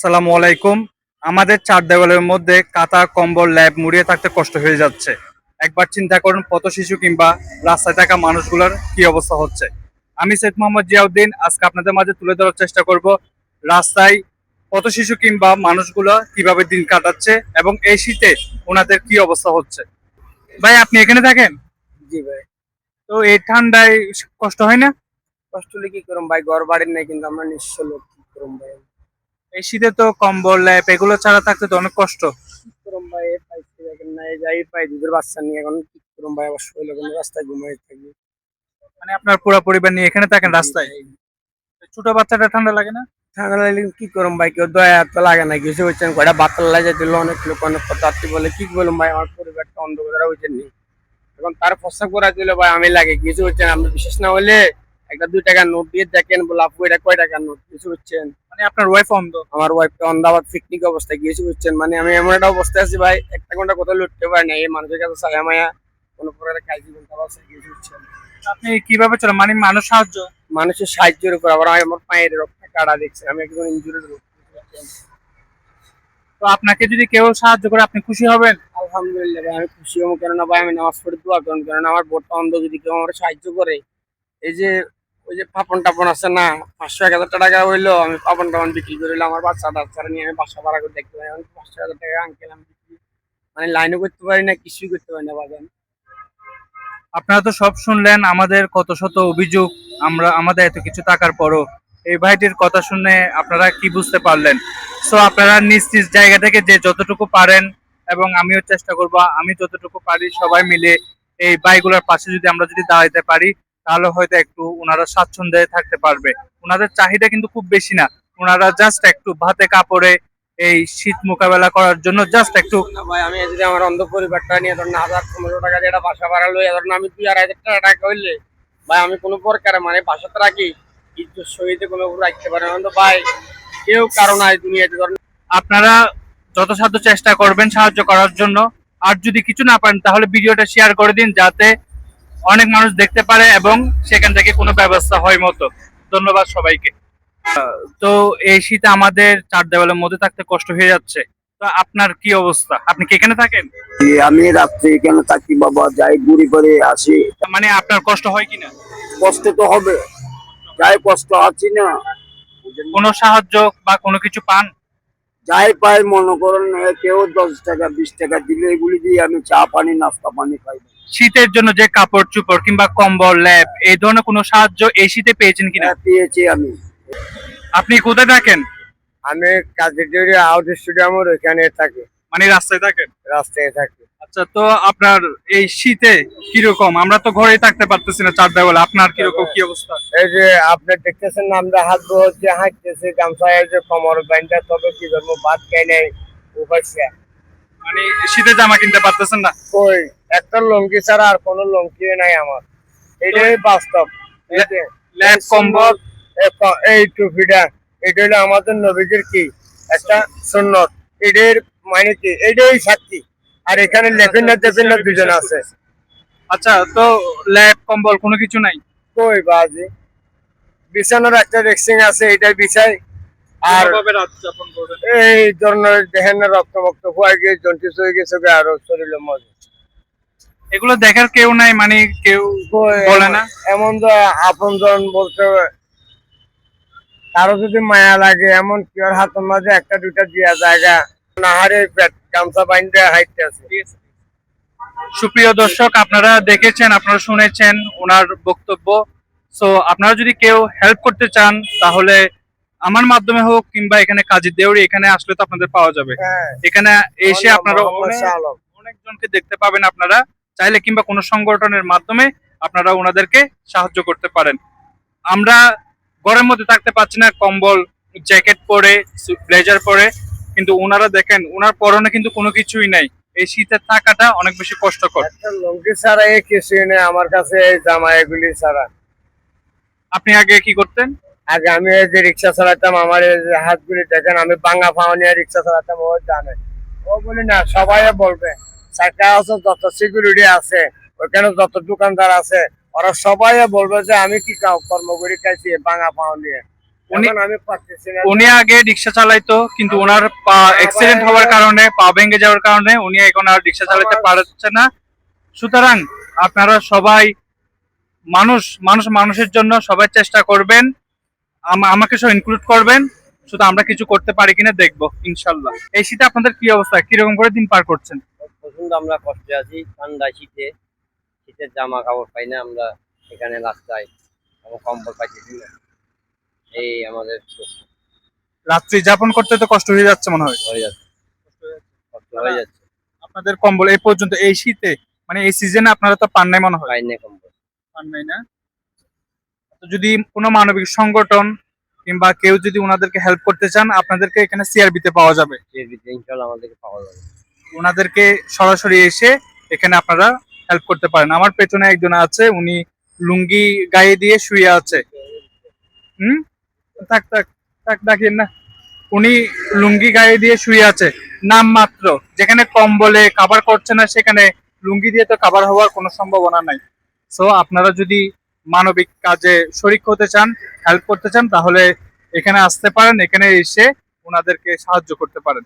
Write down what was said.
আসসালামু আলাইকুম। আমাদের চার দেওয়ালের মধ্যে কাঁথা, কম্বল, ল্যাব মুড়িয়ে থাকতে কষ্ট হয়ে যাচ্ছে। একবার চিন্তা করুন পথ শিশু কিংবা রাস্তায় থাকা মানুষগুলোর কি অবস্থা হচ্ছে। আমি সৈয়দ মোহাম্মদ জিয়াউদ্দিন আজকে আপনাদের মাঝে তুলে ধরার চেষ্টা করব রাস্তায় পথ শিশু কিংবা মানুষগুলো কিভাবে দিন কাটাচ্ছে এবং এই শীতে ওনাদের কি অবস্থা হচ্ছে। ভাই আপনি এখানে থাকেন? জি ভাই। তো এই ঠান্ডায় কষ্ট হয় না? কষ্ট হলে কি করুম ভাই, ঘর বাড়ির নাই কিন্তু আমরা নিঃস্ব লোক, কি করুম ভাই। এই শীতে তো কম্বল, ল্যাব এগুলো ছাড়া থাকতে তো অনেক কষ্ট। কি করুম ভাই, এই পাইছি দেখেন না, এই যাই পাই দুধের বাচ্চা নিয়ে এখন কি করুম ভাই, আবার শরীরে কোনো রাস্তায় ঘুমাই থাকি। মানে আপনার পুরো পরিবার নিয়ে এখানে থাকেন জি রাস্তায়? ভাই। ছোট বাচ্চাটা ঠান্ডা লাগে না? ঠান্ডা লাগলে কি করুম ভাই, কেউ দয়া তো লাগে না, কিছু হচ্ছেন কয়টা বাতাল লাগে দিল, অনেক লোক অনেক কথা বলে, কি বলুম ভাই, আমার পরিবারটা অন্ধকার হয়েছে নি। এখন তার প্রস্তাব করা দিলে ভাই আমি লাগে, কিছু হচ্ছেন আপনি বিশেষ না হলে একটা 2 টাকা নোট দিয়ে দেখেন, বলে আপু এটা কয় টাকার নোট, কিছু হচ্ছেন। মানে আপনার ওয়াইফ অন্ধ? আমার ওয়াইফটা অন্ধাবাদ পিকনিক অবস্থায় গিয়েছি বুঝছেন, মানে আমি এমন একটা অবস্থায় আছি ভাই, একটা ঘন্টা কোথাও লুটতে পারি না, এই মানুষের কাছে ছায়া মায়া কোনো প্রকারের কাজ জীবনটা অবস্থায় গিয়েছি বুঝছেন। আপনি কিভাবে চলেন? মানে মানুষ সাহায্য? মানুষের সাহায্যের উপর আবার আমার পায়ের রক্তটা কাটা দেখছে, আমি একজন ইঞ্জুরির রোগ। তো আপনাকে যদি কেউ সাহায্য করে আপনি খুশি হবেন? আলহামদুলিল্লাহ ভাই, আমি খুশি হবো, কেননা ভাই আমি নামাজ পড়ে দোয়া করুন, কেননা আমার বোরটা অন্ধ, যদি কেউ আমার সাহায্য করে, এই যে ওই যে পাপন টাপন আছে না, 500-1000 টাকা হইলো, আমি পাপন টাপন বিক্রি করে হইলো, আমার বাচ্চা টাচ্চারা নিয়ে আমি বাসা ভাড়া করে দেখতে পারি, আমি 500-1000 টাকা আঙ্কেল আমি মানে লাইনও করতে পারি না, কিছুই করতে পারি না বাজান। আপনারা তো সব শুনলেন আমাদের কত শত অভিযোগ। আমাদের এত কিছু টাকার পরও এই ভাইটির কথা শুনে আপনারা কি বুঝতে পারলেন? সো আপনারা নিজ নিজ জায়গা থেকে যে যতটুকু পারেন, এবং আমিও চেষ্টা করব আমি যতটুকু পারি সবাই মিলে এই ভাইগুলোর পাশে যদি আমরা যদি দাঁড়াতে পারি, তাহলে হয়তো একটু ওনারা স্বাচ্ছন্দ্যে থাকতে পারবে। ওনাদের চাহিদা কিন্তু খুব বেশি না। ওনারা জাস্ট একটু ভাতে কাপড়ে এই শীত মোকাবেলা করার জন্য জাস্ট একটু। না ভাই, আমি যদি আমার অন্ধ পরিবারটা নিয়ে ধরেন 1000-1500 টাকা দিয়ে একটা বাসা ভাড়া লই, ধরেন আমি 2-2,500 টাকা হইলে ভাই আমি কোনো প্রকারে মানে বাসাতে রাখি, ইজ্জত সহিতে কোনো রাখতে পারে না তো ভাই, কেউ কারণ নাই দুনিয়াতে ধরেন। আপনারা যথাসাধ্য চেষ্টা করবেন সাহায্য করার জন্য। আর যদি কিছু না পারেন তাহলে ভিডিওটা শেয়ার করে দিন, যাতে অনেক মানুষ দেখতে পারে এবং সেখান থেকে কোনো ব্যবস্থা হয় মতো। ধন্যবাদ সবাইকে। তো এই শীতে আমাদের চার দেওয়ালের মধ্যে থাকতে কষ্ট হয়ে যাচ্ছে। তো আপনার কি অবস্থা? আপনি কি এখানে থাকেন? আমি রাত্রে এখানে থাকি বাবা, যাই ঘুরি করে আসি। মানে আপনার কষ্ট হয় কিনা? কষ্ট তো হবে, যাই কষ্ট আছি না। কোনো সাহায্য বা কোনো কিছু পান? যাই পাই মনে করেন কেউ 10 টাকা 20 টাকা দিলে এগুলি দিয়ে আমি চা পানি নাস্তা পানি খাই। শীতের জন্য যে কাপড় চোপড় কিংবা কম্বল, ল্যাব এই ধরনের কোনো সাহায্য এই শীতে পেয়েছেন কিনা? পেয়েছি আমি। আপনি কোথায় থাকেন? আমি কাজের আউট স্টেডিয়ামের ওইখানে থাকি। মানে রাস্তায় থাকেন? রাস্তায় থাকি। আচ্ছা, তো আপনার এই শীতে কিরকম? আমরা তো ঘরেই থাকতে পারতেছি না চার দেওয়ালে, আপনার কিরকম কি অবস্থা? এই যে আপনি দেখতেছেন না, আমরা হাত যে হাঁটতেছি গামছা, এই যে কোমর ব্যান্ডটা, তবে কি ধরবো, ভাত খাই নাই উপাইছে। মানে শীতে জামা কিনতে পারতেছেন না? কই, একটা লঙ্গি ছাড়া আর কোনো লঙ্গি নাই আমার, এটাই বাস্তব। এই যে ল্যাব, কম্বল, এই টুপিটা, এটা হলো আমাদের নবীজির কি একটা সুন্নত, এটার মানে কি, এটাই সাক্ষী। আর এখানে লেফিনা দুজন আছে। আচ্ছা, তো ল্যাব, কম্বল কোনো কিছু নাই? কই বাজি, বিছানার একটা রেক্সিং আছে, এটাই বিছাই। আর কিভাবে রাত যাপন করবেন? এই ধরনের দেখেন না, রক্ত মক্ত হয়ে গিয়ে জন্টিস হয়ে গেছে, আরো শরীরের মধ্যে এগুলো দেখার কেউ নাই, মানে কেউ বলে না? এমন তো আপন জন বলতে কারো যদি মায়া লাগে, এমন কি ওর হাতের মাঝে একটা দুইটা দিয়া জায়গা নাহারে পেট গামছা বাইন্দে হাইতে আছে। সুপ্রিয় দর্শক, আপনারা দেখেছেন, আপনারা শুনেছেন ওনার বক্তব্য। সো আপনারা যদি কেউ হেল্প করতে চান তাহলে আমার মাধ্যমে হোক কিংবা এখানে কাজী দেউরি, এখানে আসলে তো আপনাদের পাওয়া যাবে। হ্যাঁ, এখানে এসে আপনারা আলম। অনেকজনকে দেখতে পাবেন। আপনারা চাইলে কিংবা কোনো সংগঠনের মাধ্যমে আপনারা ওনাদেরকে সাহায্য করতে পারেন। আমরা ঘরের মধ্যে থাকতে পারছি না কম্বল জ্যাকেট পরে, ব্লেজার পরে, কিন্তু ওনারা দেখেন ওনার পরনে কিন্তু কোনো কিছুই নাই। এই শীতে থাকাটা অনেক বেশি কষ্টকর। একটা লুঙ্গি ছাড়া এই কিছুই নেই আমার কাছে, এই জামা এগুলি ছাড়া। আপনি আগে কি করতেন? আগে আমি এই যে রিক্সা চালাতাম, আমার এই যে হাতগুলি দেখেন, আমি বাঙ্গা ফাওয়া নিয়ে রিক্সা চালাতাম, ও জানে। ও বলি না, সবাই বলবে সার্কাস আছে, যত সিকিউরিটি আছে ওইখানে, যত দোকানদার আছে, ওরা সবাই বলবে যে আমি কি কর্ম করি খাইছি বাঙ্গা ফাওয়া নিয়ে। উনি এখন আমি পাচ্ছি না। উনি আগে রিক্সা চালাইতো, কিন্তু ওনার পা অ্যাক্সিডেন্ট হওয়ার কারণে, পা ভেঙে যাওয়ার কারণে উনি এখন আর রিক্সা চালাতে পারছে না। সুতরাং আপনারা সবাই মানুষের জন্য সবাই চেষ্টা করবেন, আমাকে সব ইনক্লুড করবেন। শুধু আমরা কিছু করতে পারি কিনা দেখবো ইনশাল্লাহ। এই শীতে আপনাদের কি অবস্থা, কিরকম করে দিন পার করছেন? প্রচন্ড আমরা কষ্টে আছি, ঠান্ডা শীতে, শীতের জামা কাপড় পাই না আমরা এখানে রাস্তায়, আমরা কম্বল পাইতেছি না, এই আমাদের রাত্রি যাপন করতে তো কষ্ট হয়ে যাচ্ছে মনে হয়। হয়ে যাচ্ছে, কষ্ট হয়ে যাচ্ছে, আপনাদের কম্বল এই পর্যন্ত এই শীতে, মানে এই সিজনে আপনারা তো পান নাই মনে হয়। পাই না কম্বল। পান নাই না? তো যদি কোনো মানবিক সংগঠন কিংবা কেউ যদি ওনাদেরকে হেল্প করতে চান, আপনাদেরকে এখানে সিআরবিতে পাওয়া যাবে। ইনশাল্লাহ আমাদেরকে পাওয়া যাবে। ওনাদেরকে সরাসরি এসে এখানে আপনারা হেল্প করতে পারেন। আমার পেছনে একজন আছে, উনি লুঙ্গি গায়ে দিয়ে শুয়ে আছে। হুম, থাক থাক থাক, ডাকিয়েন না। উনি লুঙ্গি গায়ে দিয়ে শুয়ে আছে নাম মাত্র। যেখানে কম্বলে কাভার করছে না, সেখানে লুঙ্গি দিয়ে তো কাভার হওয়ার কোনো সম্ভাবনা নাই। সো আপনারা যদি মানবিক কাজে শরিক হতে চান, হেল্প করতে চান, তাহলে এখানে আসতে পারেন, এখানে এসে ওনাদেরকে সাহায্য করতে পারেন।